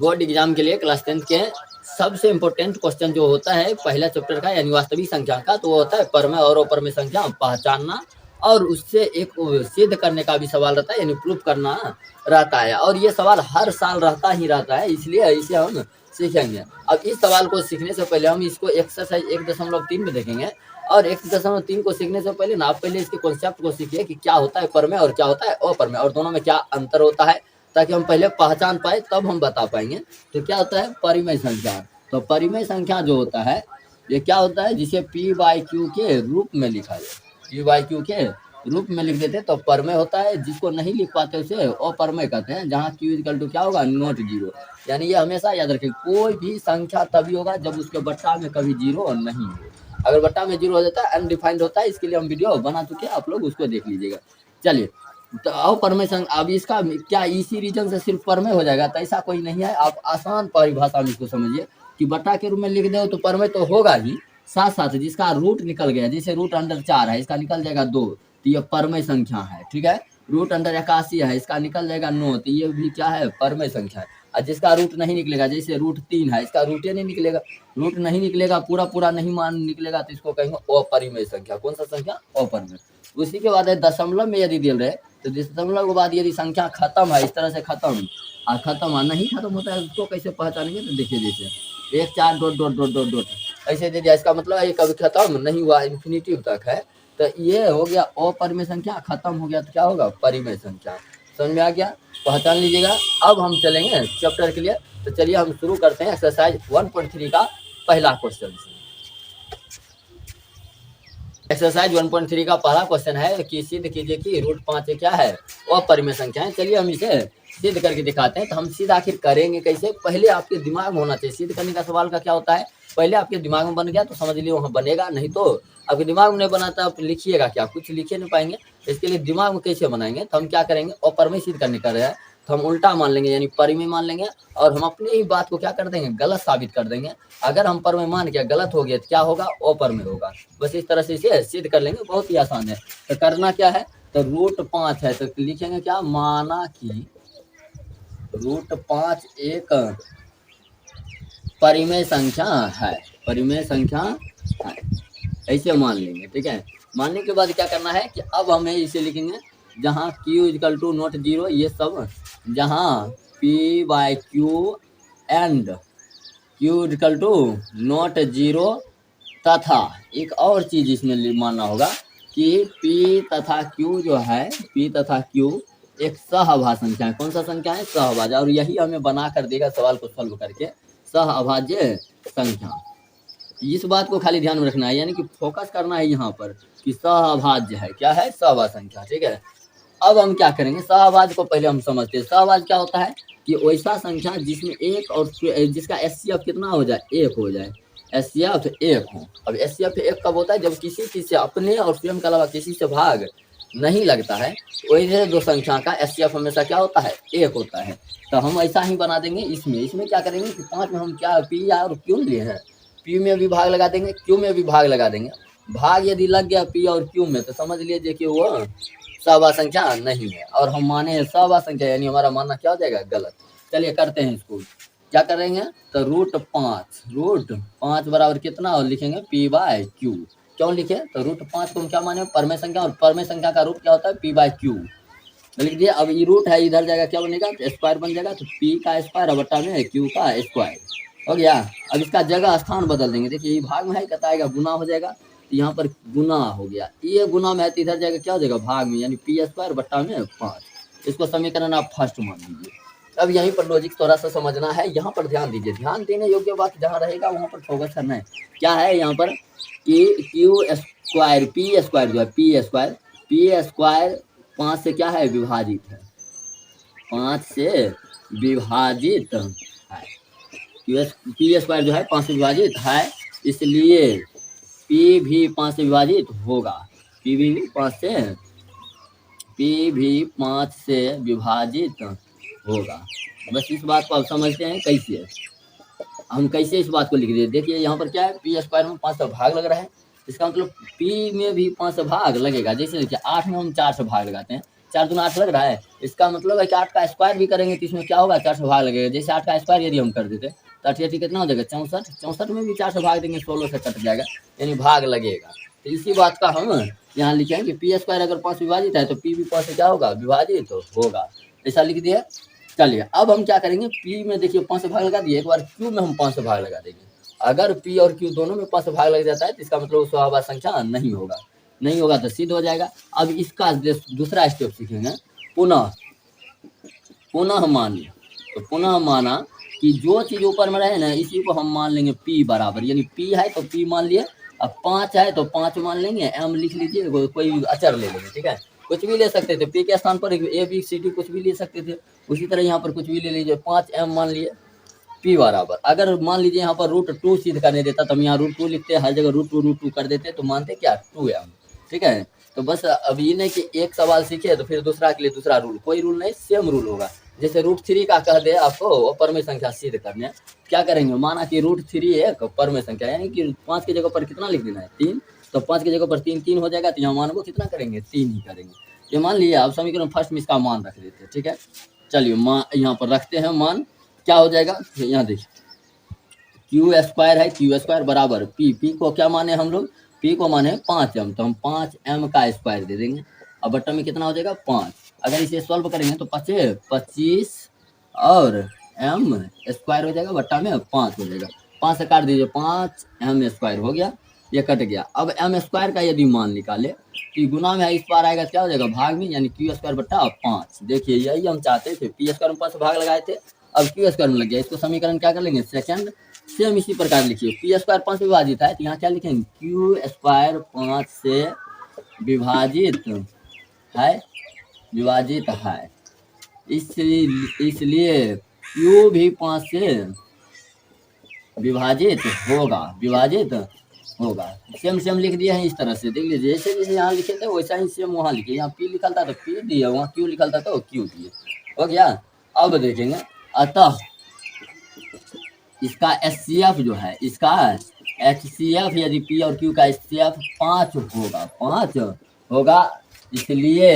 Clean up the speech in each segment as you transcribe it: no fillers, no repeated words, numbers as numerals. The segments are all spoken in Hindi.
बोर्ड एग्जाम के लिए क्लास 10 के सबसे इम्पोर्टेंट क्वेश्चन जो होता है पहला चैप्टर का यानी वास्तविक संख्या का, तो वो होता है परमेय और अपरमेय संख्या पहचानना और उससे एक सिद्ध करने का भी सवाल रहता है, यानी प्रूफ करना रहता है। और ये सवाल हर साल रहता ही रहता है, इसलिए इसे हम सीखेंगे। अब इस सवाल को सीखने से पहले हम इसको एक्सरसाइज 1.3 में देखेंगे। और 1.3 को सीखने से पहले ना आप पहले इसके कॉन्सेप्ट को सीखिए कि क्या होता है परमेय और क्या होता है अपर्मेय, और दोनों में क्या अंतर होता है, ताकि हम पहले पहचान पाए तब हम बता पाएंगे। तो क्या होता है परिमेय संख्या। तो परिमेय संख्या जो होता है ये क्या होता है, जिसे p/q के रूप में लिखा जाए, p/q के रूप में लिख देते तो परमेय होता है। जिसको नहीं लिख पाते उसे अपर्मेय कहते हैं, जहाँ q इक्वल टू क्या होगा नॉट जीरो। यानी ये हमेशा याद रखें, कोई भी संख्या तभी होगा जब उसके बट्टा में कभी जीरो नहीं हो। अगर बट्टा में जीरो हो जाता है अनडिफाइंड होता है, इसके लिए हम वीडियो बना चुके हैं, आप लोग उसको देख लीजिएगा। चलिए तो अपर्मेय संख्या, अब इसका क्या इसी रीजन से सिर्फ परमेय हो जाएगा, तो ऐसा कोई नहीं है। आप आसान परिभाषा में इसको समझिए कि बट्टा के रूप में लिख दो तो परमेय तो होगा ही, साथ साथ जिसका रूट निकल गया, जैसे रूट अंडर 4 है इसका निकल जाएगा 2, तो ये परमेय संख्या है, ठीक है। रूट अंडर 81 है इसका निकल जाएगा 9, तो ये भी क्या है परमेय संख्या है। और जिसका रूट नहीं निकलेगा, जैसे रूट 3 है इसका रूट ही नहीं निकलेगा, रूट नहीं निकलेगा, पूरा पूरा नहीं मान निकलेगा, तो इसको कहेंगे अपरिमेय संख्या। कौन सा संख्या अपरिमेय। उसी के बाद है दशमलव में यदि दिल रहे, तो दशमलव के बाद यदि संख्या खत्म है, इस तरह से खत्म और खत्म है, नहीं खत्म होता है, उसको कैसे पहचानेंगे। तो देखिए जैसे 1 4 dot dot dot dot dot ऐसे दे दिया, इसका मतलब है ये कभी खत्म नहीं हुआ, इन्फिनिटिव तक है, तो ये हो गया अपरिमेय संख्या। खत्म हो गया तो क्या होगा परिमेय संख्या। समझ में आ गया, पहचान लीजिएगा। अब हम चलेंगे चैप्टर के लिए, तो चलिए हम शुरू करते हैं एक्सरसाइज 1.3 का पहला क्वेश्चन से। एक्सरसाइज 1.3 का पहला क्वेश्चन है कि सिद्ध कीजिए कि रूट 5 क्या है अपरिमेय संख्या है। चलिए हम इसे सिद्ध करके दिखाते हैं। तो हम सिद्ध आखिर करेंगे कैसे, पहले आपके दिमाग में होना चाहिए। सिद्ध करने का सवाल का क्या होता है, पहले आपके दिमाग में बन गया तो समझ लिए वहाँ बनेगा, नहीं तो आपके दिमाग में नहीं बना तो आप लिखिएगा क्या, कुछ लिखे नहीं पाएंगे। इसके लिए दिमाग में कैसे बनाएंगे, तो हम क्या करेंगे, अपरिमेय सिद्ध करने का रहे हैं तो हम उल्टा मान लेंगे, यानी परिमेय मान लेंगे, और हम अपनी ही बात को क्या कर देंगे गलत साबित कर देंगे। अगर हम परिमेय मान के गलत हो गया तो क्या होगा अपरिमेय होगा। बस इस तरह से इसे सिद्ध कर लेंगे, बहुत ही आसान है। तो करना क्या है, तो रूट 5 है तो लिखेंगे क्या, माना कि रूट 5 एक परिमेय संख्या है, परिमेय संख्या है, ऐसे मान लेंगे, ठीक है। मानने के बाद क्या करना है कि अब हमें इसे लिखेंगे जहाँ q equal to not zero, ये सब जहाँ p/q and q equal to not zero, तथा एक और चीज इसमें मानना होगा कि p तथा q जो है, p तथा q एक सहअभाज्य संख्या है। कौन सा संख्या है, सहअभाज्य, और यही हमें बना कर देगा सवाल को सॉल्व करके, सहअभाज्य संख्या। इस बात को खाली ध्यान में रखना है, यानी कि फोकस करना है यहाँ पर कि सहअभाज्य है, क्या है सहअभाज्य संख्या, ठीक है। अब हम क्या करेंगे, सहअभाज्य को पहले हम समझते हैं। सहअभाज्य क्या होता है कि वैसा संख्या जिसमें एक और जिसका एचसीएफ कितना हो जाए, एक हो जाए, एचसीएफ एक हो। अब एचसीएफ एक कब होता है, जब किसी चीज से अपने और स्वयं के अलावा किसी से भाग नहीं लगता है, वैसे दो संख्या का एचसीएफ हमेशा क्या होता है, एक होता है। तो हम ऐसा ही बना देंगे इसमें क्या करेंगे कि 5 में हम क्या पी और क्यू लिए हैं, पी में भी भाग लगा देंगे, क्यू में भी भाग लगा देंगे। भाग यदि लग गया पी और क्यू में तो समझ लीजिए कि वो सहअभाज्य संख्या नहीं है, और हम माने हैं सहअभाज्य संख्या, यानी हमारा मानना क्या हो जाएगा गलत। चलिए करते हैं इसको, क्या करेंगे, तो रूट 5 बराबर कितना, और लिखेंगे p/q। क्यों लिखे, तो रूट 5 को हम क्या माने परमेय संख्या, और परमेय संख्या का रूट क्या होता है p/q, लिख दिया। अब ये रूट है इधर जाएगा क्या बनेगा, तो स्क्वायर बन जाएगा, तो p का स्क्वायर बटा में q का स्क्वायर हो गया। अब इसका जगह स्थान बदल देंगे, देखिए ये भाग में है कहता है गुना हो जाएगा, तो यहाँ पर गुना हो गया, ये गुना में है तो इधर जाएगा क्या हो जाएगा भाग में, यानी p² बटा में 5। इसको समीकरण आप फर्स्ट मान लीजिए। अब यहीं पर लॉजिक थोड़ा सा समझना है, यहाँ पर ध्यान दीजिए, ध्यान देने योग्य बात जहाँ रहेगा वहाँ पर फोकस करना है। क्या है यहाँ पर कि q² p² जो है p² 5 से क्या है विभाजित है, 5 से विभाजित है, p² जो है 5 से विभाजित है, इसलिए p भी 5 से विभाजित होगा, p भी 5 से विभाजित होगा। बस इस बात को आप समझते हैं कैसे, हम कैसे इस बात को लिख दिए। देखिए यहाँ पर क्या है, p² में 5 से भाग लग रहा है, इसका मतलब p में भी 5 से भाग लगेगा। जैसे देखिए 8 में हम 4 से भाग लगाते हैं, 4 दूना 8 लग रहा है, इसका मतलब है कि 8 का स्क्वायर भी करेंगे तो इसमें क्या होगा, 4 से भाग लगेगा। जैसे 8 का स्क्वायर यदि हम कर देते तो 8 कितना हो जाएगा 64, 64 में भी 4 से भाग देंगे 16 से कट जाएगा, यानी भाग लगेगा। तो इसी बात का हम यहाँ लिखें कि पी स्क्वायर अगर 5 विभाजित है तो पी भी 5 से क्या होगा, विभाजित तो होगा। ऐसा लिख दिया। चलिए अब हम क्या करेंगे, पी में देखिए 5 से भाग लगा दिए, एक बार क्यू में हम 5 से भाग लगा देंगे। अगर पी और क्यू दोनों में 5 से भाग लग जाता है तो इसका मतलब स्वाभाविक संख्या नहीं होगा, नहीं होगा तो सिद्ध हो जाएगा। अब इसका दूसरा स्टेप सीखेंगे, पुनः पुनः मान लिया। तो पुनः माना कि जो चीज ऊपर में रहे ना इसी को हम मान लेंगे पी बराबर, यानी पी है तो पी मान लिए, अब 5 है तो 5 मान लेंगे, एम लिख लीजिए, कोई अचर ले लेंगे, ठीक है, कुछ भी ले सकते थे, पी के स्थान पर ए बी सी डी कुछ भी ले सकते थे। उसी तरह यहाँ पर कुछ भी ले लीजिए, 5 एम मान लिए, पी बराबर। अगर मान लीजिए यहाँ पर √2 सिद्ध करने देता तो हम यहाँ √2 लिखते, हर जगह √2 कर देते तो मानते क्या 2m, ठीक है। तो बस अब ये नहीं कि एक सवाल सीखे तो फिर दूसरा के लिए दूसरा रूल, कोई रूल नहीं, सेम रूल होगा। जैसे √3 का कह दे आपको परमेय संख्या सिद्ध करने, क्या करेंगे, माना कि √3 एक परमेय संख्या, यानी कि 5 की जगह पर कितना लिख देना है 3, तो 5 की जगह पर 3 हो जाएगा, तो यहाँ मान को कितना करेंगे 3 ही करेंगे। ये मान लिया, अब समीकरण फर्स्ट में इसका मान रख देते हैं, ठीक है। चलिए मान यहाँ पर रखते हैं, मान क्या हो जाएगा, यहाँ देखिए क्यू स्क्वायर है, क्यू स्क्वायर बराबर पी, पी को क्या माने हम लोग, पी को माने 5m, तो हम 5m का स्क्वायर दे देंगे। अब बट्टा में कितना हो जाएगा 5, अगर इसे सॉल्व करेंगे तो 25 और m स्क्वायर हो जाएगा, बट्टा में 5 हो जाएगा, 5 से काट दीजिए, 5m स्क्वायर हो गया, ये कट गया। अब m स्क्वायर का यदि मान निकाले तो गुना में इस बार आएगा, क्या हो जाएगा भाग में, यानी क्यू स्क्वायर बट्टा 5। देखिए यही हम चाहते थे, पी स्क्वायर में 5 से भाग लगाए थे, अब क्यू स्क्वायर में लग गया। इसको समीकरण क्या कर लेंगे, सेकंड, सेम इसी प्रकार लिखिए, पी स्क्वायर 5 से विभाजित है तो यहाँ क्या लिखेंगे, क्यू स्क्वायर 5 से विभाजित है, विभाजित है, इसलिए क्यू भी 5 से विभाजित होगा, विभाजित होगा। सेम लिख दिया है इस तरह से, देख लीजिए जैसे जैसे यहाँ लिखे थे वैसा ही सेम वहाँ लिखे, यहाँ पी लिखा था तो पी दिया, वहाँ क्यू लिखा था तो क्यू दिए, हो गया। अब देखेंगे, अतः इसका HCF जो है, इसका HCF यदि P और Q का HCF 5 होगा, 5 होगा, इसलिए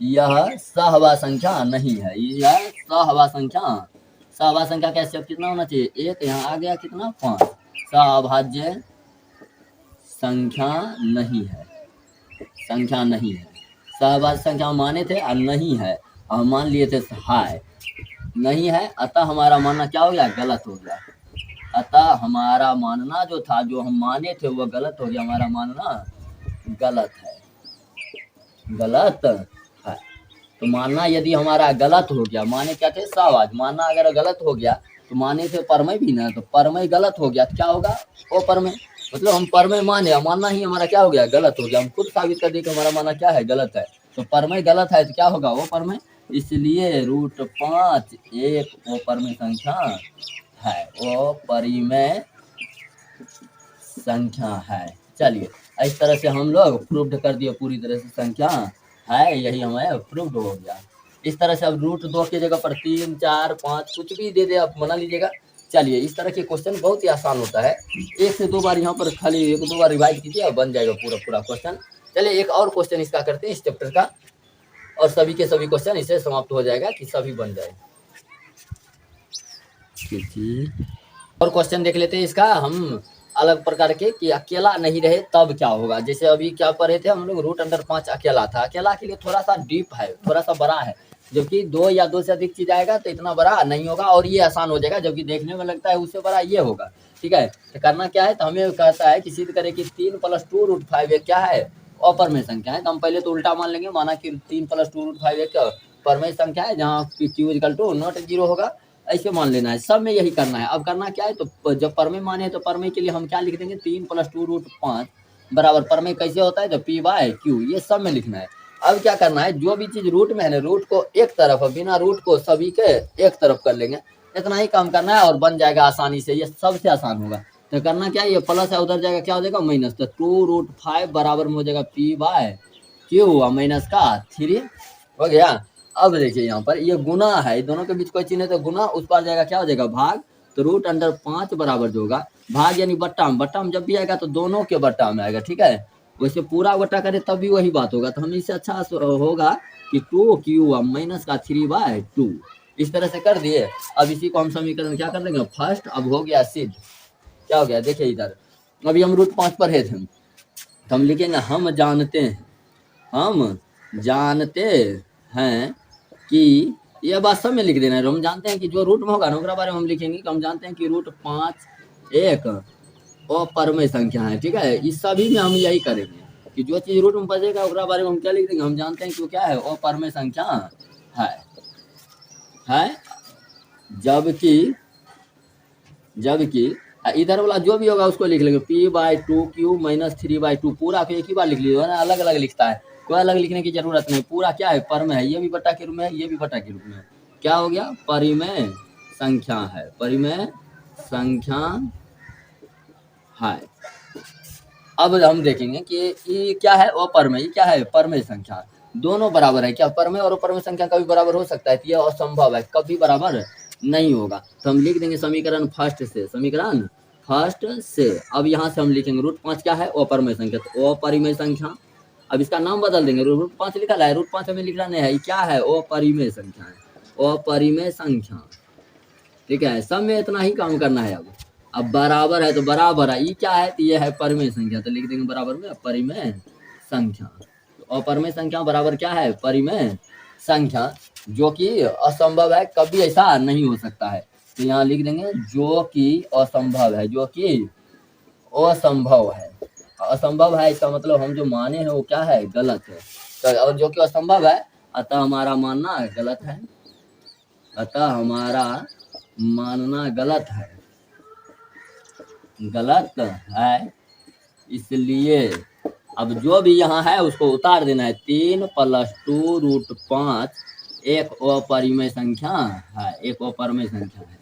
यह सहवा संख्या नहीं है, यह सहवा संख्या, सहवा संख्या का HCF कितना होना चाहिए, 1, यहाँ आ गया कितना 5, सहभाज्य संख्या नहीं है, संख्या नहीं है, सहभाज्य संख्या माने थे और नहीं है, हम मान लिए थे है, नहीं है, अतः हमारा मानना क्या हो गया, गलत हो गया। अतः हमारा मानना जो था, जो हम माने थे वो गलत हो गया, हमारा मानना गलत है, गलत है। तो मानना यदि हमारा गलत हो गया, माने क्या थे सहवाज, मानना अगर गलत हो गया तो माने थे परमय भी ना, तो परमय गलत हो गया तो क्या होगा, वो परमय, मतलब हम परमय माने, मानना ही हमारा क्या हो गया, गलत हो गया। हम खुद साबित कर दिए कि हमारा मानना क्या है, गलत है, तो परमय गलत है तो क्या होगा, वो परमय, इसलिए √5 एक वो परमेय संख्या है, वो परिमेय संख्या है। चलिए इस तरह से हम लोग प्रूव्ड कर दिए, पूरी तरह से संख्या है, यही हमें प्रूव्ड हो गया। इस तरह से अब √2 की जगह पर 3, 4, 5 कुछ भी दे दे आप बना लीजिएगा। चलिए इस तरह के क्वेश्चन बहुत ही आसान होता है, 1 से 2 बार यहाँ पर खाली 1-2 बार रिवाइज कीजिए और बन जाएगा पूरा क्वेश्चन। चलिए एक और क्वेश्चन इसका करते हैं इस चैप्टर का, और सभी के सभी क्वेश्चन इससे समाप्त हो जाएगा कि सभी बन जाए। और क्वेश्चन देख लेते हैं इसका हम अलग प्रकार के, कि अकेला नहीं रहे तब क्या होगा। जैसे अभी क्या पढ़े थे हम लोग, √5 अकेला था, अकेला के लिए थोड़ा सा डीप है, थोड़ा सा बड़ा है, जबकि 2 या 2 से अधिक चीज आएगा तो इतना बड़ा नहीं होगा और ये आसान हो जाएगा, जबकि देखने में लगता है उससे बड़ा ये होगा, ठीक है। तो करना क्या है, तो हमें कहता है कि सिद्ध करें कि 3 + 2 √5 क्या है, अपरमेय संख्या है। तो हम पहले तो उल्टा मान लेंगे, माना कि 3 + 2 √5 एक परमेय संख्या है, जहाँ Q = ≠0 होगा, ऐसे मान लेना है, सब में यही करना है। अब करना क्या है, तो जब परमेय माने तो परमेय के लिए हम क्या लिख देंगे, 3 + 2 √5 बराबर परमेय कैसे होता है, तो P/Q, ये सब में लिखना है। अब क्या करना है, जो भी चीज रूट में है ना, रूट को एक तरफ, बिना रूट को सभी के एक तरफ कर लेंगे, इतना ही काम करना है और बन जाएगा आसानी से, ये सबसे आसान होगा। तो करना क्या है, ये प्लस है उधर जाएगा, क्या हो जाएगा माइनस, तो 2√5 बराबर में हो जाएगा P/Q और माइनस का 3 हो गया। अब देखिए यहाँ पर ये गुना है, दोनों के बीच कोई चिन्ह है तो गुना, उस पर जाएगा क्या हो जाएगा भाग, तो √5 बराबर जो होगा भाग, यानी बट्टा में जब भी आएगा तो दोनों के बट्टा में आएगा, ठीक है। वैसे पूरा बटा करे तब भी वही बात होगा। तो हम इससे अच्छा होगा कि 2q माइनस का 3/2 इस तरह से कर दिए। अब इसी को हम समीकरण क्या कर देंगे फर्स्ट, अब हो गया सिद्ध। क्या हो गया देखिए इधर, अभी हम रूट 5 पढ़े थे, तो हम लिखेंगे हम जानते हैं कि, यह बात सब में लिख देना है। हम जानते हैं कि जो रूट में होगा ना उसके बारे में हम लिखेंगे कि हम जानते हैं कि रूट 5 एक अपरिमेय संख्या है। ठीक है, इस सभी में हम यही करेंगे कि जो चीज रूट में बचेगा उसके बारे में हम क्या लिख देंगे, हम जानते हैं कि वो क्या है, अपरिमेय संख्या है। जबकि इधर वाला जो भी होगा उसको लिख लेंगे p/2q माइनस 3/2 पूरा को एक ही बार लिख लीजिए ना, अलग अलग लिखता है, कोई अलग लिखने की जरूरत नहीं। पूरा क्या है परमेय है, ये भी बटा के रूप में है, ये भी बटा के रूप में है। क्या हो गया, परिमेय संख्या है, परिमेय संख्या है। अब हम देखेंगे कि ये क्या है, अपरिमेय, क्या है परमेय संख्या, दोनों बराबर है। क्या परमेय और अपरिमेय संख्या कभी बराबर हो सकता है, तो यह असंभव है, कभी बराबर नहीं होगा। तो हम लिख देंगे समीकरण फर्स्ट से। अब यहाँ से हम लिखेंगे रूट 5 क्या है, अपरिमेय संख्या, तो अपरिमेय संख्या। अब इसका नाम बदल देंगे, रूट 5 लिखा है, रूट 5 हमें लिखना नहीं है, क्या है, अपरिमेय संख्या है, अपरिमेय संख्या। ठीक है, सब में इतना ही काम करना है। अब बराबर है तो बराबर है, ये क्या है, तो ये है परिमेय संख्या, तो लिख देंगे बराबर में परिमेय संख्या। तो अपरिमेय संख्या बराबर क्या है, परिमेय संख्या, जो कि असंभव है, कभी ऐसा नहीं हो सकता है। तो यहाँ लिख देंगे जो कि असंभव है, जो कि असंभव है। असंभव है इसका मतलब हम जो माने हैं वो क्या है, गलत है। तो और जो कि असंभव है, अतः हमारा मानना गलत है, अतः हमारा मानना गलत है। इसलिए अब जो भी यहाँ है उसको उतार देना है, 3 + 2 रूट 5 एक अपरिमेय संख्या है, एक अपरिमेय संख्या है।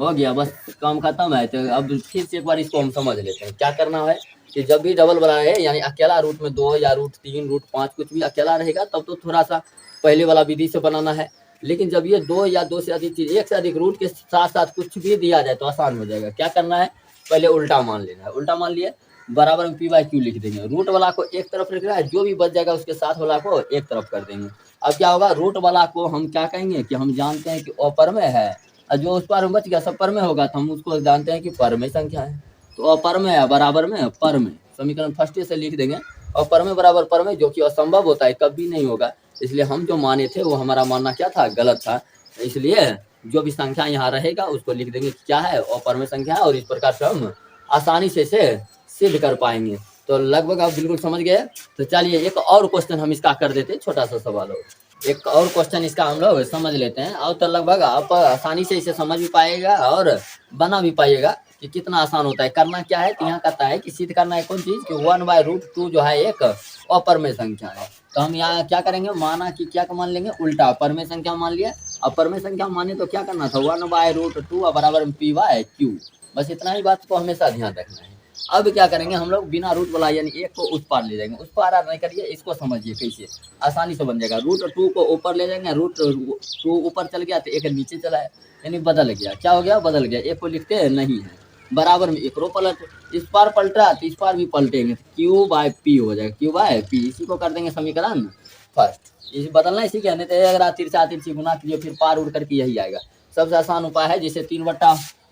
हो गया, बस काम खत्म है। तो अब फिर से एक बार इसको हम समझ लेते हैं। क्या करना है कि जब भी डबल बनाए, यानी अकेला रूट में 2 या रूट 3 रूट 5 कुछ भी अकेला रहेगा, तब तो थोड़ा सा पहले वाला विधि से बनाना है। लेकिन जब ये 2 या 2 से अधिक चीज, एक से अधिक रूट के साथ साथ कुछ भी दिया जाए तो आसान हो जाएगा। क्या करना है, पहले उल्टा मान लेना है। उल्टा मान लिए, बराबर में p/q लिख देंगे। रूट वाला को एक तरफ लिख रहा है, जो भी बच जाएगा उसके साथ वाला को एक तरफ कर देंगे। अब क्या होगा, रूट वाला को हम क्या कहेंगे कि हम जानते हैं कि अपरिमेय है, और जो उस पर बच गया सब परमेय होगा, तो हम उसको जानते हैं कि परमेय संख्या है। तो अपरमेय है बराबर में परमेय, समीकरण फर्स्ट से लिख देंगे। और परमेय बराबर परमेय, जो कि असंभव होता है, कभी नहीं होगा। इसलिए हम जो माने थे वो हमारा मानना क्या था, गलत था। इसलिए जो भी संख्या यहाँ रहेगा उसको लिख देंगे क्या है, अपरिमेय संख्या है। और इस प्रकार से हम आसानी से इसे सिद्ध कर पाएंगे। तो लगभग आप बिल्कुल समझ गए। तो चलिए एक और क्वेश्चन हम इसका कर देते हैं, छोटा सा सवाल हो, एक और क्वेश्चन इसका हम लोग समझ लेते हैं। और तो लगभग आप आसानी से इसे समझ भी पाएगा और बना भी पाइएगा कि कितना आसान होता है। करना क्या है, यहाँ कहता है कि सिद्ध करना है कौन चीज, कि 1/√2 जो है एक अपरिमेय संख्या है। तो हम यहाँ क्या करेंगे, माना कि क्या मान लेंगे, उल्टा अपरिमेय संख्या मान लिया। अपरिमेय संख्या माने तो क्या करना था, 1/√2 बराबर में p/q। बस इतना ही बात को हमेशा ध्यान रखना है। अब क्या करेंगे हम लोग, बिना रूट वाला यानी एक को उस पार ले जाएंगे। उस पार नहीं करिए, इसको समझिए कैसे आसानी से बन जाएगा। √2 को ऊपर ले जाएंगे, √2 ऊपर चल गया तो एक नीचे चला है, यानी बदल गया। क्या हो गया, बदल गया। एक को लिखते नहीं है, बराबर में एक रो पलट, इस पार पलटा तो इस पार भी पलटेंगे, q/p हो जाएगा, q/p। इसी को कर देंगे समीकरण फर्स्ट। इसे बदलना इसी के, नहीं तो अगर तिरछा तिरछी गुना कीजिए फिर पार उड़ करके यही आएगा। सबसे आसान उपाय है, जैसे 3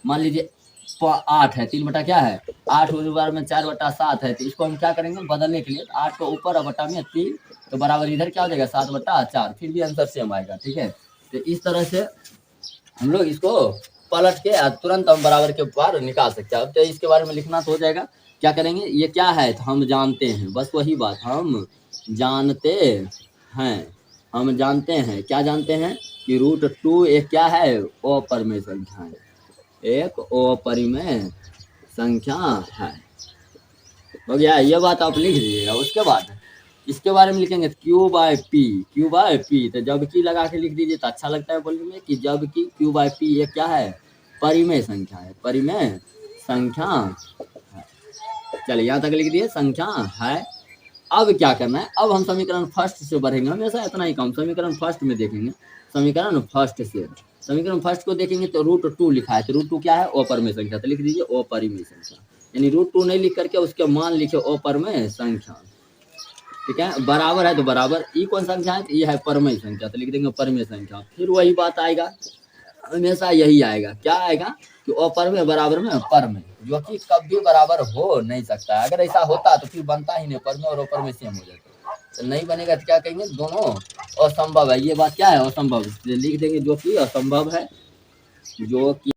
मान लीजिए 8 है, 3 क्या है 8, बार में 4/7 है। तो इसको हम क्या करेंगे बदलने के लिए, 8 को ऊपर और बटा में 3, तो बराबर इधर क्या हो जाएगा 7/4, फिर भी आंसर सेम आएगा। ठीक है, तो इस तरह से हम लोग इसको पलट के तुरंत हम बराबर के पार निकाल सकते हैं। अब तो इसके बारे में लिखना तो हो जाएगा। क्या करेंगे, ये क्या है, तो हम जानते हैं, बस वही बात, हम जानते हैं क्या जानते हैं कि √2 एक क्या है, अपरिमेय संख्या है, एक अपरिमेय संख्या है। हो गया, ये बात आप लिख दीजिएगा। उसके बाद इसके बारे में लिखेंगे q/p। तो जब की लगा के लिख दीजिए तो अच्छा लगता है बोलने में, कि जब की q/p ये क्या है, परिमेय संख्या है, परिमेय संख्या है। चलिए यहाँ तक लिख दिए, संख्या है। अब क्या करना है, अब हम समीकरण फर्स्ट से बढ़ेंगे, हमेशा इतना ही काम समीकरण फर्स्ट में देखेंगे। समीकरण फर्स्ट को देखेंगे तो √2 लिखा है, तो √2 क्या है, अपरिमेय संख्या, तो लिख दीजिए अपरिमेय संख्या। यानी √2 नहीं लिख करके उसके मान लिखे अपरमेय संख्या, ठीक है। बराबर है तो बराबर, ई कौन संख्या है, ये है परमेय संख्या, तो लिख देंगे परमेय संख्या। फिर वही बात आएगा, हमेशा यही आएगा, क्या आएगा कि अपरमेय बराबर में परमेय, जो कि कभी बराबर हो नहीं सकता है। अगर ऐसा होता तो फिर बनता ही नहीं, परमेय और अपरमेय सेम हो जाता, तो नहीं बनेगा। तो क्या कहेंगे, दोनों असंभव है। ये बात क्या है, असंभव, लिख देंगे जो कि असंभव है, जो कि